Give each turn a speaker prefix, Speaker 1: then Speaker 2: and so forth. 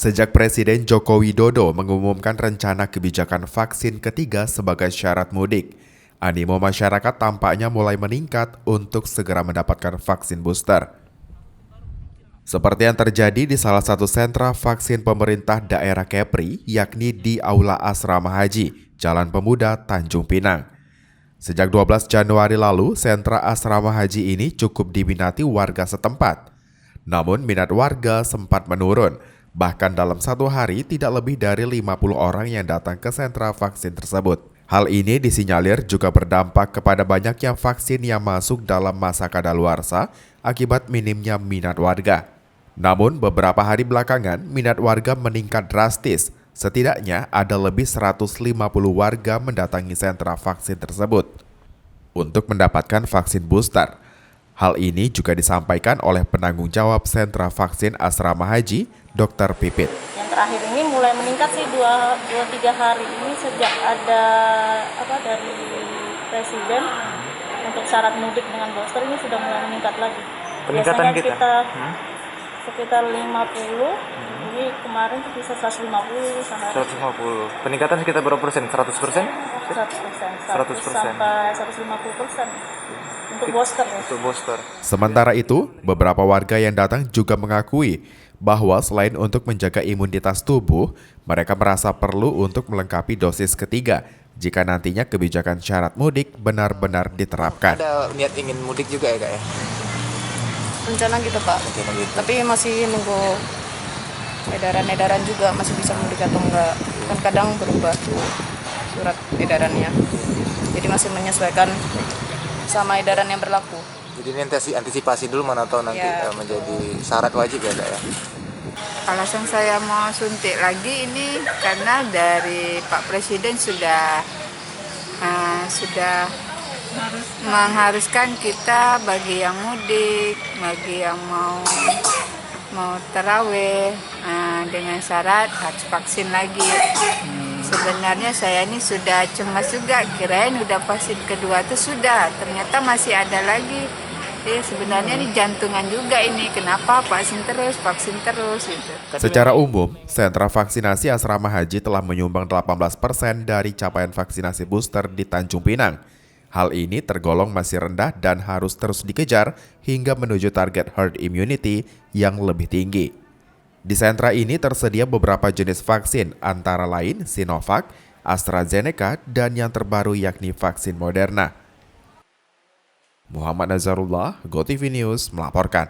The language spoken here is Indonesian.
Speaker 1: Sejak Presiden Joko Widodo mengumumkan rencana kebijakan vaksin ketiga sebagai syarat mudik, animo masyarakat tampaknya mulai meningkat untuk segera mendapatkan vaksin booster. Seperti yang terjadi di salah satu sentra vaksin pemerintah daerah Kepri, yakni di Aula Asrama Haji, Jalan Pemuda, Tanjung Pinang. Sejak 12 Januari lalu, sentra asrama haji ini cukup diminati warga setempat. Namun minat warga sempat menurun. Bahkan dalam satu hari tidak lebih dari 50 orang yang datang ke sentra vaksin tersebut. Hal ini disinyalir juga berdampak kepada banyaknya vaksin yang masuk dalam masa kadaluarsa akibat minimnya minat warga. Namun beberapa hari belakangan minat warga meningkat drastis. Setidaknya ada lebih 150 warga mendatangi sentra vaksin tersebut untuk mendapatkan vaksin booster. Hal ini juga disampaikan oleh penanggung jawab sentra vaksin asrama haji, Dr. Pipit.
Speaker 2: Yang terakhir ini mulai meningkat sih 2-3 hari ini sejak ada dari Presiden untuk syarat mudik dengan booster ini sudah mulai meningkat lagi.
Speaker 3: Peningkatan
Speaker 2: biasanya
Speaker 3: kita
Speaker 2: sekitar 50, ini kemarin bisa 150 sehari.
Speaker 3: 150. Peningkatan sekitar berapa persen? 100%? 100%.
Speaker 2: 100% sampai 150%. Untuk booster.
Speaker 1: Sementara itu, beberapa warga yang datang juga mengakui bahwa selain untuk menjaga imunitas tubuh, mereka merasa perlu untuk melengkapi dosis ketiga jika nantinya kebijakan syarat mudik benar-benar diterapkan.
Speaker 3: Ada niat ingin mudik juga ya Kak ya?
Speaker 4: Rencana gitu Pak, tapi masih nunggu edaran-edaran juga masih bisa mudik atau enggak. Kan kadang berubah surat edarannya, jadi masih menyesuaikan sama edaran yang berlaku.
Speaker 3: Jadi ini antisipasi dulu mana tahu nanti menjadi syarat wajib ya Kak ya?
Speaker 5: Alasan saya mau suntik lagi ini karena dari Pak Presiden sudah mengharuskan kita bagi yang mudik, bagi yang mau tarawih dengan syarat harus vaksin lagi. Sebenarnya saya ini sudah cemas juga, kirain udah vaksin kedua itu sudah, ternyata masih ada lagi. Sebenarnya ini jantungan juga ini, kenapa vaksin terus gitu.
Speaker 1: Secara umum, sentra vaksinasi asrama haji telah menyumbang 18% dari capaian vaksinasi booster di Tanjung Pinang. Hal ini tergolong masih rendah dan harus terus dikejar hingga menuju target herd immunity yang lebih tinggi. Di sentra ini tersedia beberapa jenis vaksin, antara lain Sinovac, AstraZeneca, dan yang terbaru yakni vaksin Moderna. Muhammad Nazarullah, GoTV News melaporkan.